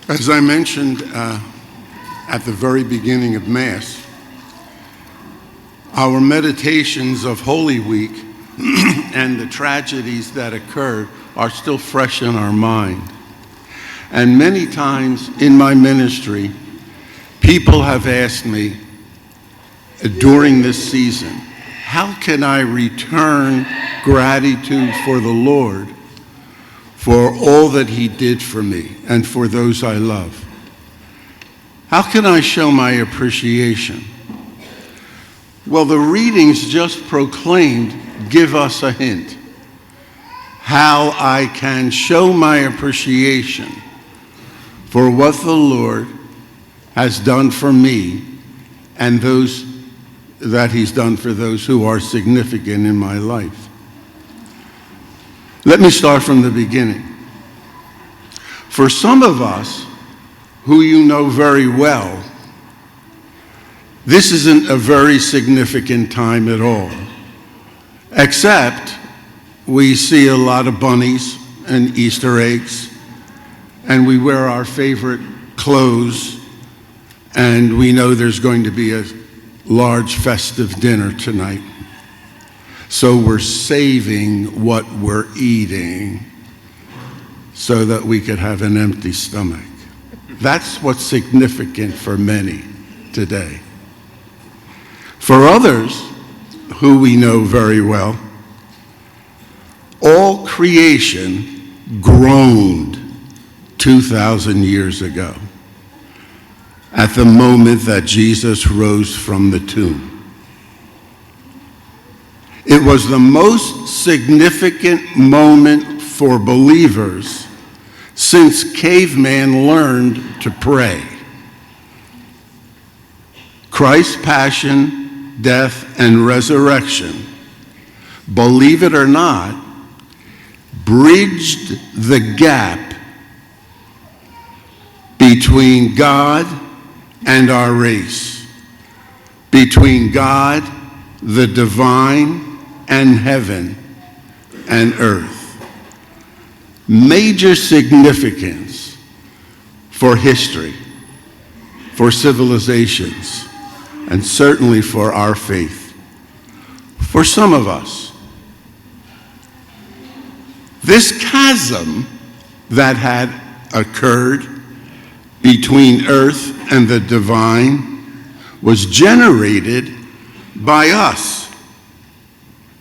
As I mentioned at the very beginning of Mass, our meditations of Holy Week and the tragedies that occurred are still fresh in our mind. And many times in my ministry, people have asked me during this season, how can I return gratitude for the Lord for all that He did for me and for those I love? How can I show my appreciation? Well, the readings just proclaimed give us a hint how I can show my appreciation for what the Lord has done for me and those that He's done for those who are significant in my life. Let me start from the beginning. For some of us, who you know very well, this isn't a very significant time at all, except we see a lot of bunnies and Easter eggs, and we wear our favorite clothes, and we know there's going to be a large festive dinner tonight. So we're saving what we're eating so that we could have an empty stomach. That's what's significant for many today. For others, who we know very well, all creation groaned 2,000 years ago at the moment that Jesus rose from the tomb. It was the most significant moment for believers since caveman learned to pray. Christ's passion, death, and resurrection, believe it or not, bridged the gap between God and our race, between God, the divine, and heaven and earth. Major significance for history, for civilizations, and certainly for our faith. For some of us, this chasm that had occurred between earth and the divine was generated by us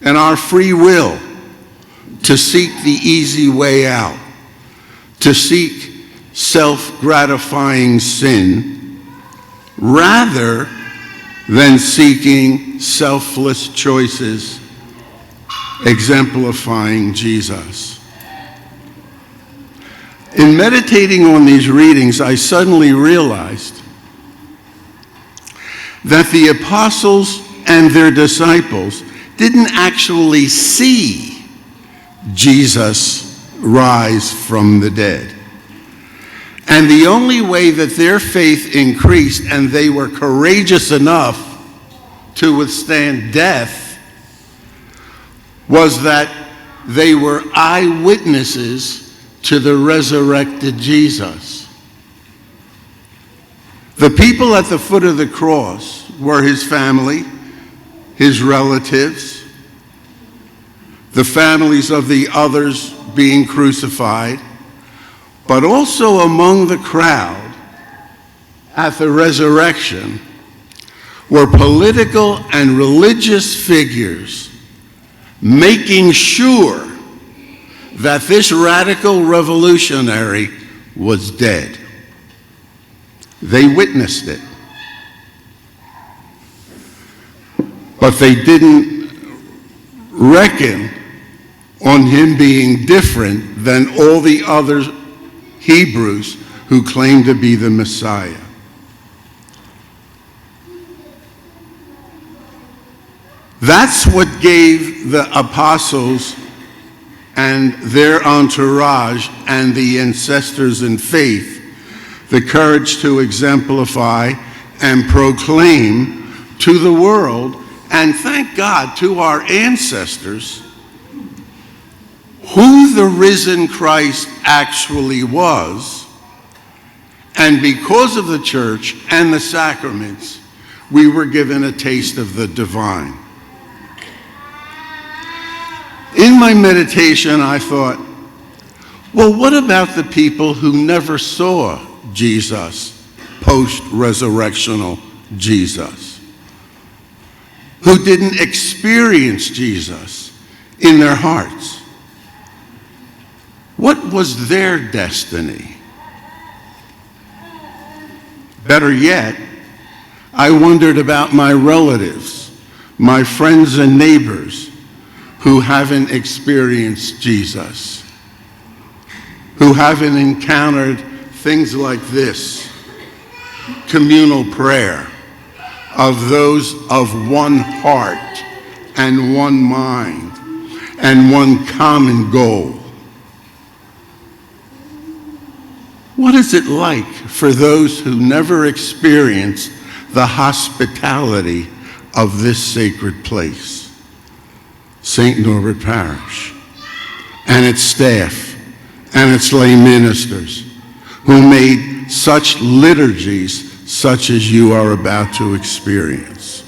and our free will to seek the easy way out, to seek self-gratifying sin, rather than seeking selfless choices exemplifying Jesus. In meditating on these readings, I suddenly realized that the apostles and their disciples didn't actually see Jesus rise from the dead. And the only way that their faith increased and they were courageous enough to withstand death was that they were eyewitnesses to the resurrected Jesus. The people at the foot of the cross were His family, His relatives, the families of the others being crucified, but also among the crowd at the resurrection were political and religious figures making sure that this radical revolutionary was dead. They witnessed it. But they didn't reckon on him being different than all the other Hebrews who claimed to be the Messiah. That's what gave the apostles and their entourage and the ancestors in faith the courage to exemplify and proclaim to the world, and thank God to our ancestors, who the risen Christ actually was And because of the church and the sacraments, we were given a taste of the divine. In my meditation, I thought, well, what about the people who never saw Jesus, post-resurrectional Jesus, who didn't experience Jesus in their hearts? What was their destiny? Better yet, I wondered about my relatives, my friends and neighbors who haven't experienced Jesus, who haven't encountered things like this, communal prayer of those of one heart and one mind and one common goal. What is it like for those who never experienced the hospitality of this sacred place, St. Norbert Parish, and its staff and its lay ministers, who made such liturgies such as you are about to experience?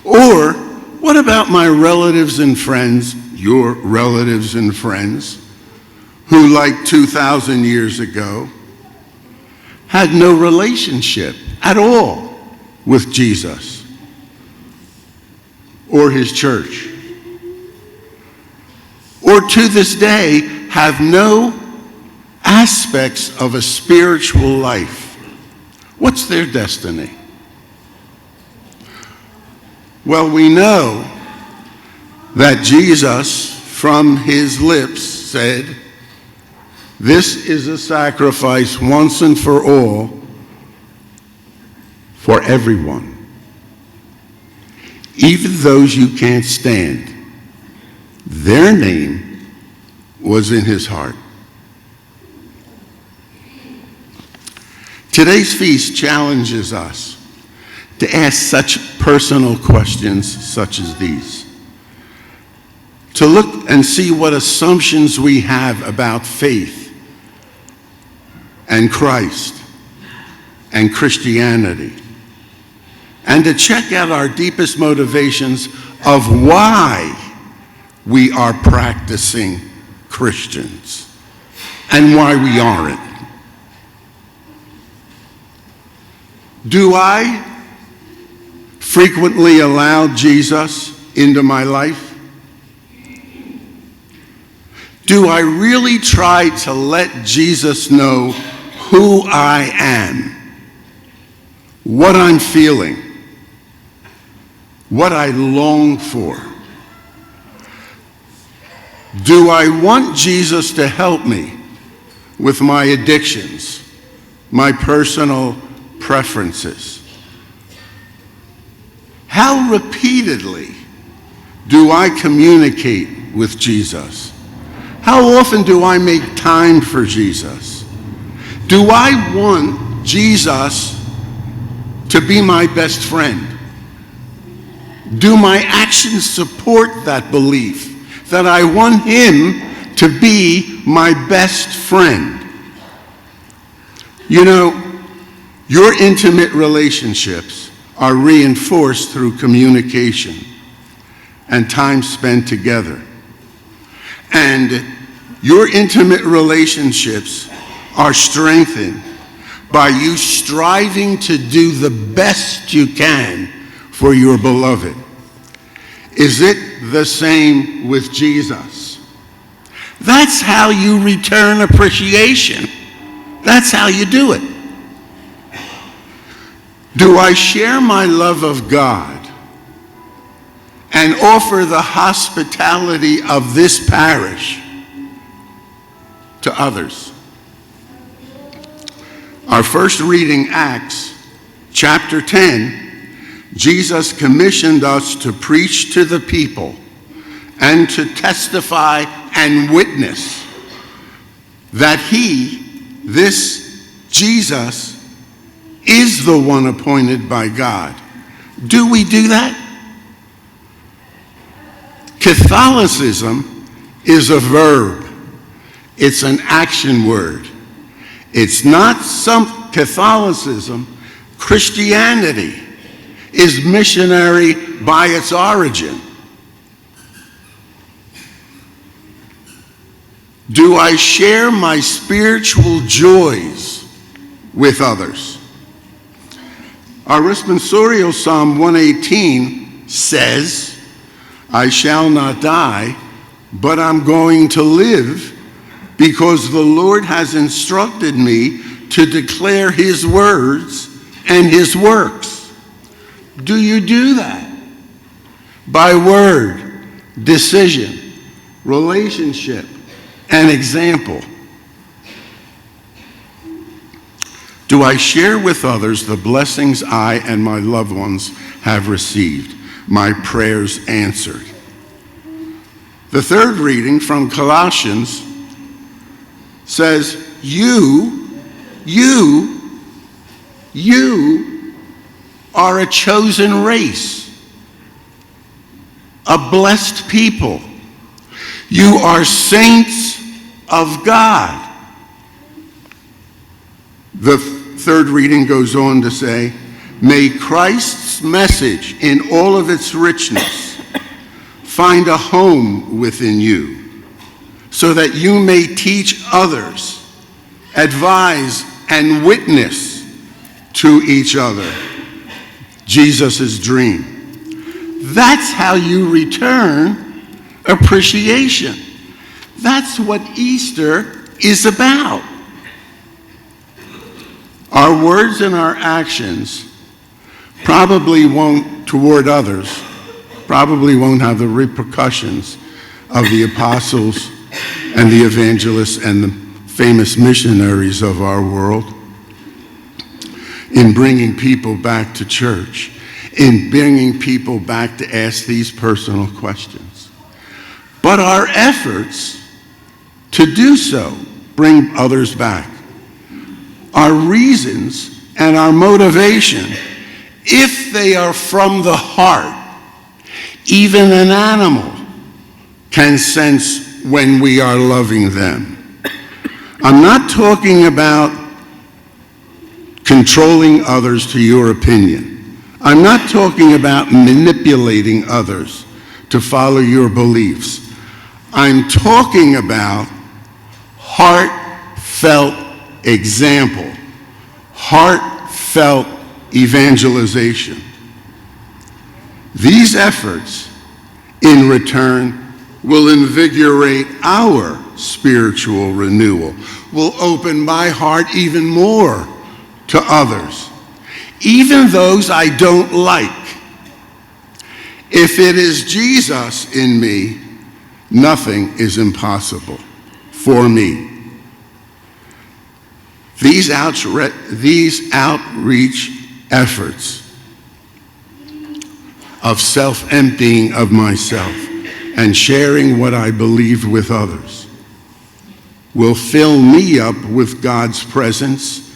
Or what about my relatives and friends, your relatives and friends, who, like 2,000 years ago, had no relationship at all with Jesus or his church, or to this day have no aspects of a spiritual life? What's their destiny? Well, we know that Jesus, from his lips, said, "This is a sacrifice once and for all for everyone, even those you can't stand." Their name was in his heart. Today's feast challenges us to ask such personal questions such as these, to look and see what assumptions we have about faith and Christ and Christianity, and to check out our deepest motivations of why we are practicing Christians and why we aren't. Do I frequently allow Jesus into my life? Do I really try to let Jesus know who I am, what I'm feeling, what I long for? Do I want Jesus to help me with my addictions, my personal preferences? How repeatedly do I communicate with Jesus? How often do I make time for Jesus? Do I want Jesus to be my best friend? Do my actions support that belief that I want him to be my best friend? You know, your intimate relationships are reinforced through communication and time spent together. And your intimate relationships are strengthened by you striving to do the best you can for your beloved. Is it the same with Jesus? That's how you return appreciation. That's how you do it. Do I share my love of God and offer the hospitality of this parish to others? Our first reading, Acts chapter 10, Jesus commissioned us to preach to the people and to testify and witness that he, this Jesus, is the one appointed by God. Do we do that? Catholicism is a verb. It's an action word. It's not some Catholicism. Christianity is missionary by its origin. Do I share my spiritual joys with others? Our responsorial Psalm 118 says, I shall not die, but I'm going to live because the Lord has instructed me to declare his words and his works. Do you do that? By word, decision, relationship, and example. Do I share with others the blessings I and my loved ones have received, my prayers answered? The third reading from Colossians says, you are a chosen race, a blessed people. You are saints of God. The third reading goes on to say, may Christ's message in all of its richness find a home within you, so that you may teach others, advise, and witness to each other Jesus' dream. That's how you return appreciation. That's what Easter is about. Our words and our actions probably won't, toward others, probably won't have the repercussions of the apostles and the evangelists and the famous missionaries of our world in bringing people back to church, in bringing people back to ask these personal questions. But our efforts to do so bring others back. Our reasons and our motivation, if they are from the heart, even an animal can sense when we are loving them. I'm not talking about controlling others to your opinion. I'm not talking about manipulating others to follow your beliefs. I'm talking about heartfelt example, heartfelt evangelization. These efforts, in return, will invigorate our spiritual renewal, will open my heart even more to others, even those I don't like. If it is Jesus in me, nothing is impossible for me. These outreach efforts of self-emptying of myself and sharing what I believe with others will fill me up with God's presence,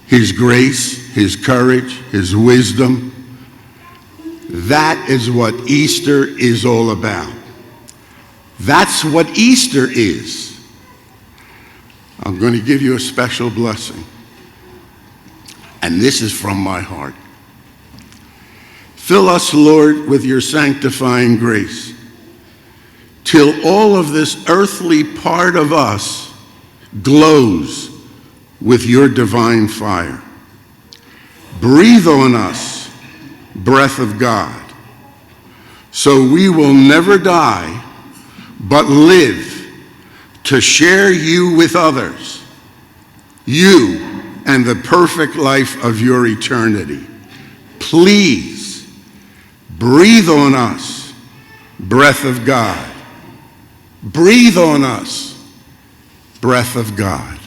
his grace, his courage, his wisdom. That is what Easter is all about. That's what Easter is. I'm going to give you a special blessing. And this is from my heart. Fill us, Lord, with your sanctifying grace, till all of this earthly part of us glows with your divine fire. Breathe on us, breath of God, so we will never die, but live to share you with others, you and the perfect life of your eternity. Please breathe on us, breath of God. Breathe on us, breath of God.